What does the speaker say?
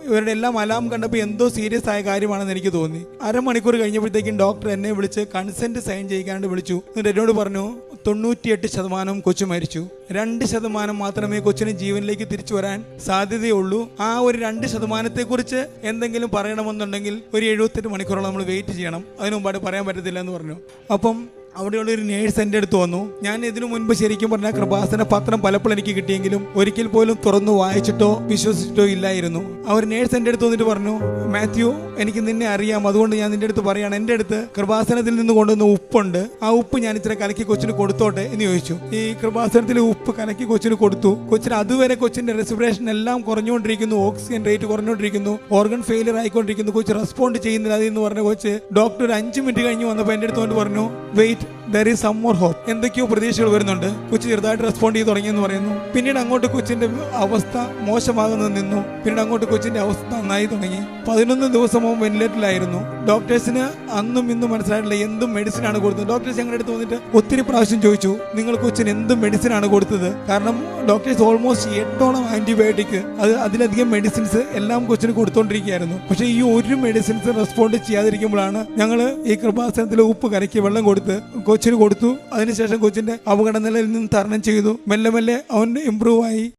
ഇവരുടെ എല്ലാം അലാം കണ്ടപ്പോൾ എന്തോ സീരിയസ് ആയ കാര്യമാണെന്ന് എനിക്ക് തോന്നി. അരമണിക്കൂർ കഴിഞ്ഞപ്പോഴത്തേക്കും ഡോക്ടർ എന്നെ വിളിച്ച് കൺസെന്റ് സൈൻ ചെയ്യിക്കാണ്ട് വിളിച്ചു. എന്നിട്ട് എന്നോട് പറഞ്ഞു 98% കൊച്ചു മരിച്ചു, 2% മാത്രമേ കൊച്ചിന് ജീവനിലേക്ക് തിരിച്ചു വരാൻ സാധ്യതയുള്ളൂ. ആ ഒരു 2% കുറിച്ച് എന്തെങ്കിലും പറയണമെന്നുണ്ടെങ്കിൽ ഒരു 78 മണിക്കൂറോളം നമ്മൾ വെയിറ്റ് ചെയ്യണം, അതിനു മുമ്പായിട്ട് പറയാൻ പറ്റത്തില്ല എന്ന് പറഞ്ഞു. അപ്പം അവിടെയുള്ളൊരു നേഴ്സ് എൻ്റെ അടുത്ത് വന്നു. ഞാൻ ഇതിനു മുൻപ് ശരിക്കും പറഞ്ഞാൽ കൃപാസന പത്രം പലപ്പോഴും എനിക്ക് കിട്ടിയെങ്കിലും ഒരിക്കൽ പോലും തുറന്നു വായിച്ചിട്ടോ വിശ്വസിച്ചിട്ടോ ഇല്ലായിരുന്നു. അവർ നേഴ്സ് എൻ്റെ അടുത്ത് വന്നിട്ട് പറഞ്ഞു, മാത്യു, എനിക്ക് നിന്നെ അറിയാം, അതുകൊണ്ട് ഞാൻ നിന്റെ അടുത്ത് പറയുകയാണ്, എൻ്റെ അടുത്ത് കൃപാസനത്തിൽ നിന്ന് കൊണ്ടുവന്ന ഉപ്പുണ്ട്, ആ ഉപ്പ് ഞാൻ ഇച്ചിരി കലക്കി കൊച്ചിന് കൊടുത്തോട്ടെ എന്ന് ചോദിച്ചു. ഈ കൃപാസനത്തിൽ ഉപ്പ് കലക്കി കൊച്ചിന് കൊടുത്തു. കൊച്ചിന് അതുവരെ കൊച്ചിന്റെ റെസ്പിറേഷൻ എല്ലാം കുറഞ്ഞുകൊണ്ടിരിക്കുന്നു, ഓക്സിജൻ റേറ്റ് കുറഞ്ഞുകൊണ്ടിരിക്കുന്നു, ഓർഗൻ ഫെയിലിയർ ആയിക്കൊണ്ടിരിക്കുന്നു, കൊച്ച് റെസ്പോണ്ട് ചെയ്യുന്നില്ല എന്ന് പറഞ്ഞ കൊച്ച് ഡോക്ടർ ഒരു 5 മിനിറ്റ് കഴിഞ്ഞ് വന്നപ്പോൾ എൻ്റെ അടുത്ത് കൊണ്ട് പറഞ്ഞു, wait, there is some more hope. എന്തൊക്കെയോ പ്രതീക്ഷകൾ വരുന്നുണ്ട്, കൊച്ചു ചെറുതായിട്ട് റെസ്പോണ്ട് ചെയ്ത് തുടങ്ങിയെന്ന് പറയുന്നു. പിന്നീട് അങ്ങോട്ട് കൊച്ചിന്റെ അവസ്ഥ മോശമാകുന്നത് നിന്നു. പിന്നീട് അങ്ങോട്ട് കൊച്ചിന്റെ അവസ്ഥ നന്നായി തുടങ്ങി. 11 ദിവസവും വെന്റിലേറ്ററിലായിരുന്നു. ഡോക്ടേഴ്സിന് അന്നും ഇന്നും മനസ്സിലായിട്ടില്ല എന്തും മെഡിസിൻ ആണ് കൊടുത്തത്. ഡോക്ടേഴ്സ് ഞങ്ങളുടെ അടുത്ത് വന്നിട്ട് ഒത്തിരി പ്രാവശ്യം ചോദിച്ചു, നിങ്ങൾ കൊച്ചിന് എന്തും മെഡിസിൻ ആണ് കൊടുത്തത്? കാരണം ഡോക്ടേഴ്സ് ഓൾമോസ്റ്റ് 8ഓളം ആന്റിബയോട്ടിക്, അതിലധികം മെഡിസിൻസ് എല്ലാം കൊച്ചിന് കൊടുത്തോണ്ടിരിക്കുകയായിരുന്നു. പക്ഷെ ഈ ഒരു മെഡിസിൻസ് റെസ്പോണ്ട് ചെയ്യാതിരിക്കുമ്പോഴാണ് ഞങ്ങൾ ഈ കൃപാസനത്തിലെ ഉപ്പ് കലക്കി വെള്ളം കൊടുത്ത് കൊച്ചിന് കൊടുത്തു. അതിനുശേഷം കൊച്ചിന്റെ അപകട നിലയിൽ നിന്ന് തരണം ചെയ്തു. മെല്ലെ മെല്ലെ അവൻ ഇംപ്രൂവ് ആയി.